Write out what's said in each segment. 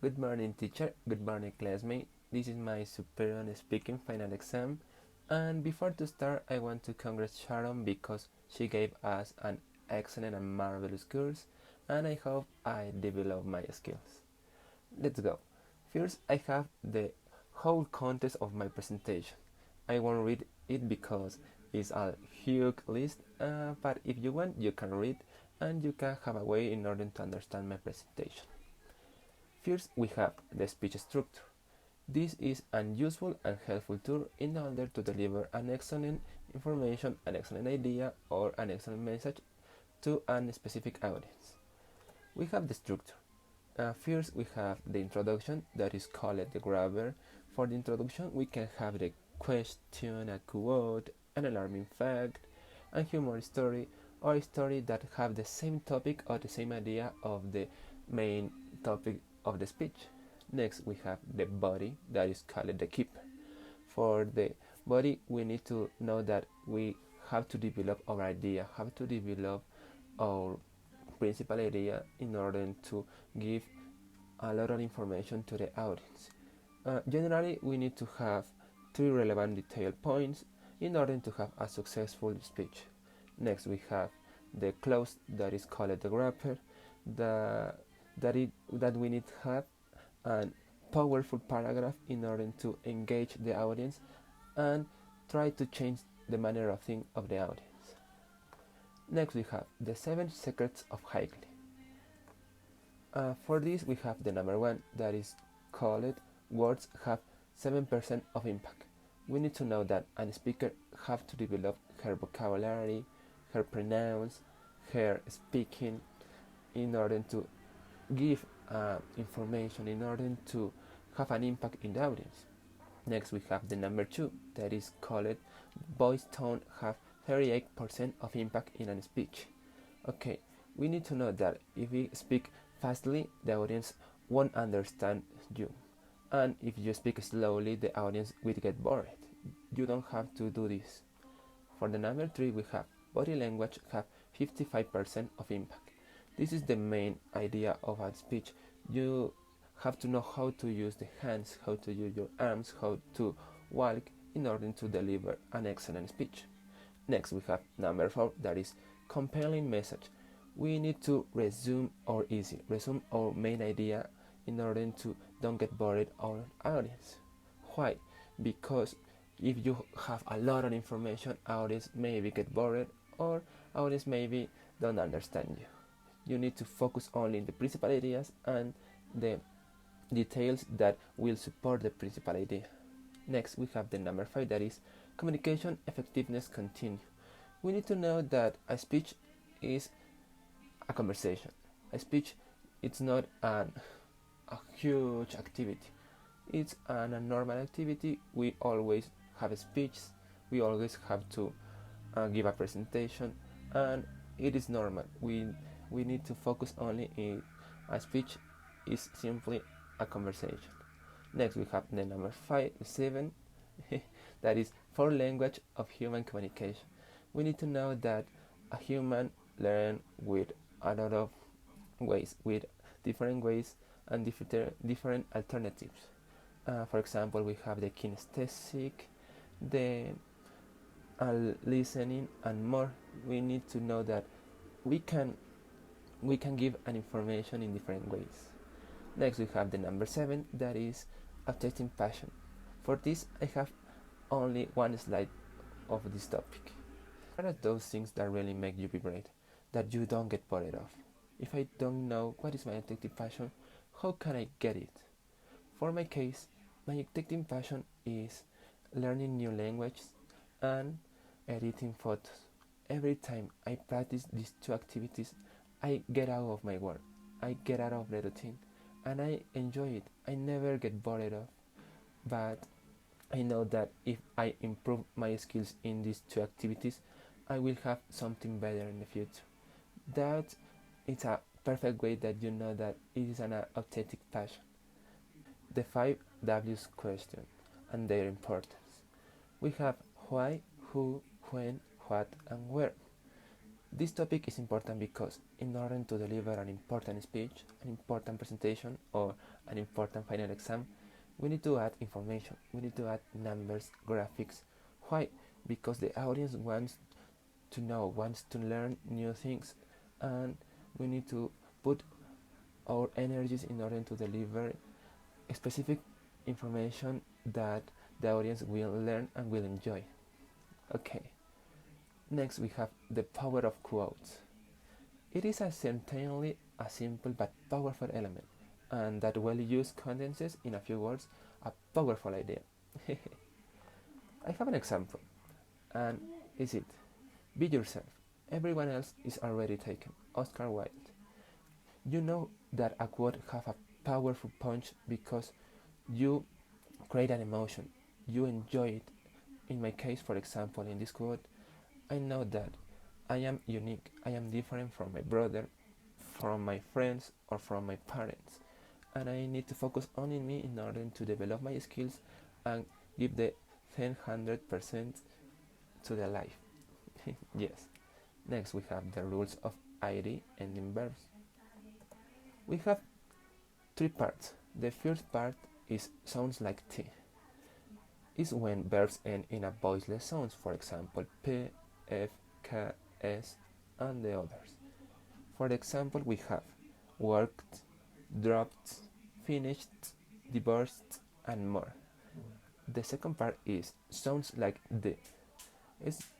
Good morning, teacher. Good morning, classmate. This is my superior speaking final exam. And before to start, I want to congratulate Sharon because she gave us an excellent and marvelous course, and I hope I develop my skills. Let's go. First, I have the whole context of my presentation. I won't read it because it's a huge list, but if you want, you can read and you can have a way in order to understand my presentation. First, we have the speech structure. This is an useful and helpful tool in order to deliver an excellent information, an excellent idea, or an excellent message to a specific audience. We have the structure. First, we have the introduction, that is called the grabber. For the introduction, we can have the question, a quote, an alarming fact, a humor story, or a story that have the same topic or the same idea of the main topic of the speech. Next, we have the body, that is called the keeper. For the body, we need to know that we have to develop our idea, have to develop our principal idea in order to give a lot of information to the audience. Generally, we need to have three relevant detail points in order to have a successful speech. Next, we have the close, that is called the grabber, that we need to have a powerful paragraph in order to engage the audience and try to change the manner of thinking of the audience. Next, we have the 7 secrets of highly. For this, we have the number 1, that is called words have 7% of impact. We need to know that a speaker have to develop her vocabulary, her pronouns, her speaking in order to give information, in order to have an impact in the audience. Next, we have the number 2, that is called voice tone have 38% of impact in a speech. Okay, we need to know that if we speak fastly, the audience won't understand you, and if you speak slowly, the audience will get bored. You don't have to do this. For the number 3, we have body language have 55% of impact. This is the main idea of a speech. You have to know how to use the hands, how to use your arms, how to walk in order to deliver an excellent speech. Next, we have number 4, that is compelling message. We need to resume our main idea in order to don't get bored our audience. Why? Because if you have a lot of information, audience maybe get bored or audience maybe don't understand you. You need to focus only on the principal ideas and the details that will support the principal idea. Next, we have the number 5, that is communication effectiveness continue. We need to know that a speech is a conversation. A speech, it's not a huge activity. It's a normal activity. We always have a speech. We always have to give a presentation, and it is normal. We need to focus only in a speech is simply a conversation. Next, we have the number 7, that is for language of human communication. We need to know that a human learn with a lot of ways, with different ways and different alternatives. For example, we have the kinesthetic, the listening, and more. We need to know that we can give an information in different ways. Next, we have the number 7, that is obtaining passion. For this, I have only one slide of this topic. What are those things that really make you vibrate, that you don't get bored of? If I don't know what is my addictive passion, how can I get it? For my case, my addictive passion is learning new languages and editing photos. Every time I practice these 2 activities, I get out of my work, I get out of the routine, and I enjoy it. I never get bored of. But I know that if I improve my skills in these 2 activities, I will have something better in the future. That it's a perfect way that you know that it is an authentic passion. The 5 W's question and their importance. We have why, who, when, what, and where. This topic is important because in order to deliver an important speech, an important presentation, or an important final exam, we need to add information. We need to add numbers, graphics. Why? Because the audience wants to know, wants to learn new things, and we need to put our energies in order to deliver specific information that the audience will learn and will enjoy. Okay, next we have the power of quotes. It is certainly a simple but powerful element, and that well used condenses in a few words a powerful idea. I have an example, and is it: be yourself. Everyone else is already taken. Oscar Wilde. You know that a quote have a powerful punch because you create an emotion. You enjoy it. In my case, for example, in this quote, I know that I am unique. I am different from my brother, from my friends, or from my parents. And I need to focus only on me in order to develop my skills and give the 100% to the life. Yes. Next we have the rules of id ending verbs. We have three parts. The first part is sounds like T. Is when verbs end in a voiceless sounds, for example, P, F, K, S, and the others. For example, we have worked, dropped, finished, divorced, and more. The second part is sounds like D.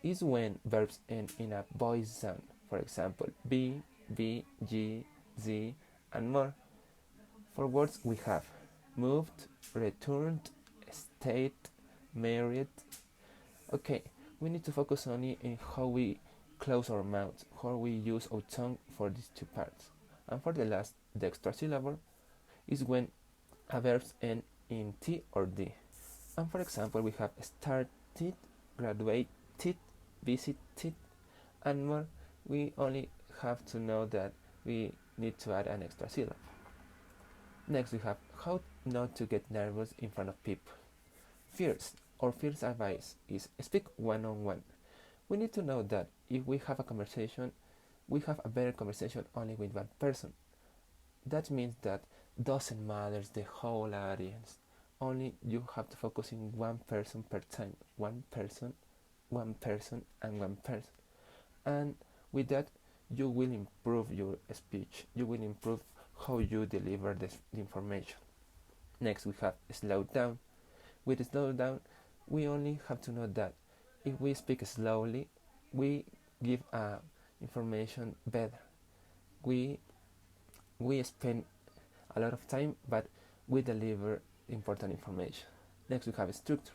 Is when verbs end in a voice sound, for example, B, B, G, Z, and more. For words we have moved, returned, stayed, married. Okay, we need to focus only in how we close our mouth, how we use our tongue for these two parts. And for the last, the extra syllable is when a verb end in T or D. And for example, we have started, graduated, visited, and more. We only have to know that we need to add an extra syllable. Next, we have how not to get nervous in front of people. First, our first advice is speak one-on-one. We need to know that if we have a conversation, we have a better conversation only with one person. That means that doesn't matter the whole audience. Only you have to focus in one person per time. One person, and one person. And with that, you will improve your speech. You will improve how you deliver the information. Next, we have slow down. With slow down, we only have to know that if we speak slowly, we give information better. We spend a lot of time, but we deliver important information. Next, we have structure.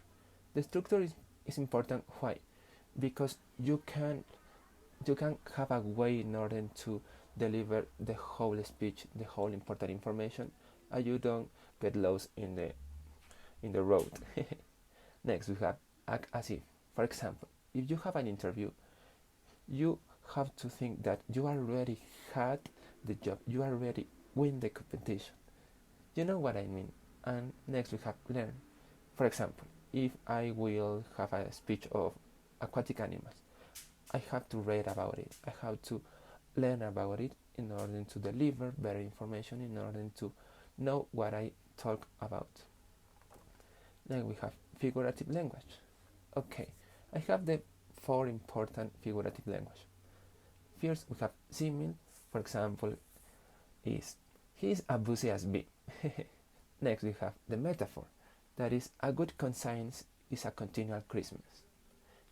The structure is important. Why? Because you can have a way in order to deliver the whole speech, the whole important information, and you don't get lost in the road. Next, we have act as if. For example, if you have an interview, you have to think that you already had the job, you already win the competition. You know what I mean? And next we have learn. For example, if I will have a speech of aquatic animals, I have to read about it. I have to learn about it in order to deliver better information, in order to know what I talk about. Then we have figurative language. Okay, I have the 4 important figurative language. First, we have simile. For example, is he's as busy as bee. Next, we have the metaphor. That is, a good conscience is a continual Christmas.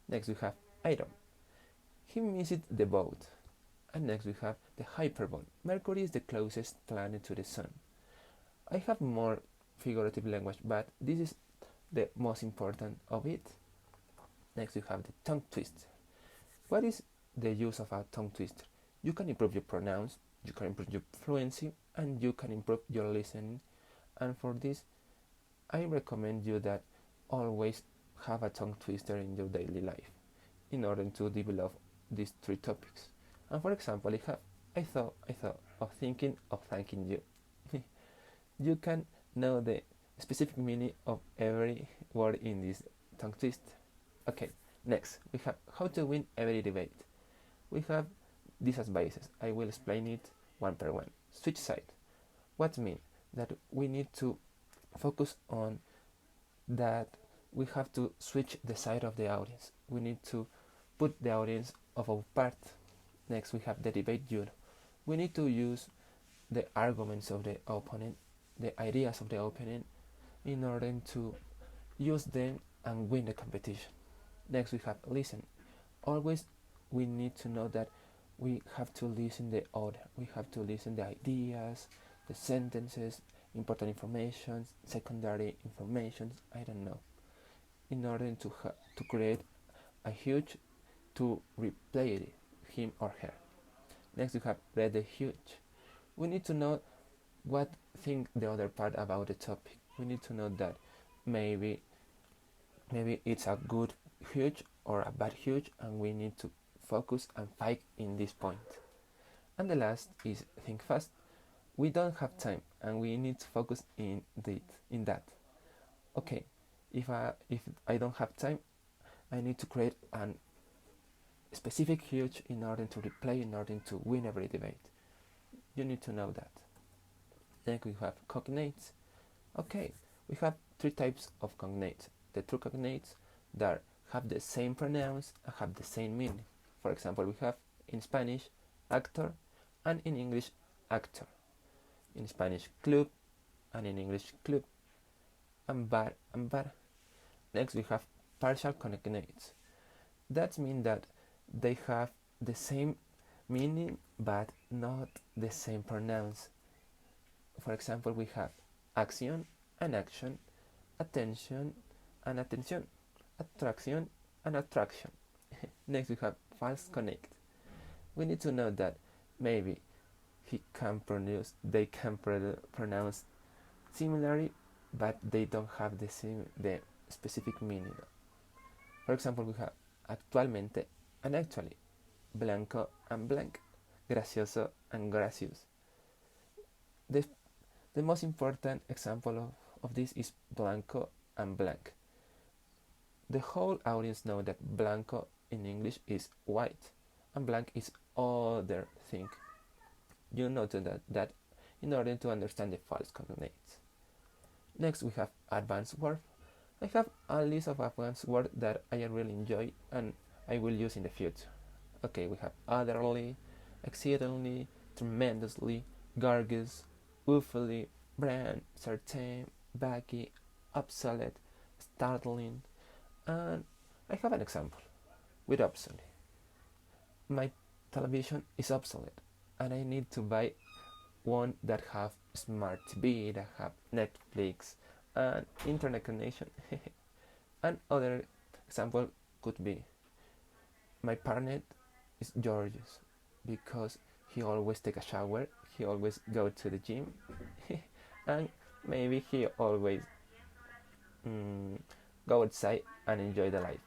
Next, we have iron. He missed the boat. And next, we have the hyperbole. Mercury is the closest planet to the sun. I have more figurative language, but this is the most important of it. Next, we have the tongue twister. What is the use of a tongue twister? You can improve your pronouns, you can improve your fluency, and you can improve your listening. And for this, I recommend you that always have a tongue twister in your daily life in order to develop these 3 topics. And for example, I thought of thinking of thanking you. You can know the specific meaning of every word in this tongue twister. Okay, next we have how to win every debate. We have this as basis. I will explain it one per one. Switch side. What means that we need to focus on that we have to switch the side of the audience. We need to put the audience of our part. Next, we have the debate duel. We need to use the arguments of the opponent, the ideas of the opponent, in order to use them and win the competition. Next, we have listen. Always we need to know that we have to listen the order. We have to listen the ideas, the sentences, important information, secondary information, I don't know, in order to create a huge to replay him or her. Next, we have read the huge. We need to know what think the other part about the topic. We need to know that maybe it's a good huge or a bad huge, and we need to focus and fight in this point. And the last is think fast. We don't have time, and we need to focus in that. Okay, if I don't have time, I need to create an specific huge in order to replay, in order to win every debate. You need to know that. Then we have cognates. Okay, we have three types of cognates. The true cognates that have the same pronouns and have the same meaning. For example, we have in Spanish actor and in English actor. In Spanish club and in English club. And bar and bar. Next we have partial cognates. That means that they have the same meaning but not the same pronouns. For example, we have action and action, attention and attention, attraction and attraction. Next we have false connect. We need to know that maybe they can pronounce similarly, but they don't have the specific meaning. For example, we have actualmente and actually, blanco and blank, gracioso and gracious. The most important example of this is blanco and blank. The whole audience know that blanco in English is white and blank is other thing. You note that in order to understand the false cognates. Next we have advanced word. I have a list of advanced words that I really enjoy and I will use in the future. Okay, we have utterly, exceedingly, tremendously, gorgeous, woefully, brand, certain, baggy, obsolete, startling, and I have an example with obsolete. My television is obsolete and I need to buy one that have smart TV, that have Netflix and internet connection. And other example could be my partner is gorgeous because he always take a shower, he always go to the gym, and maybe he always go outside and enjoy the life.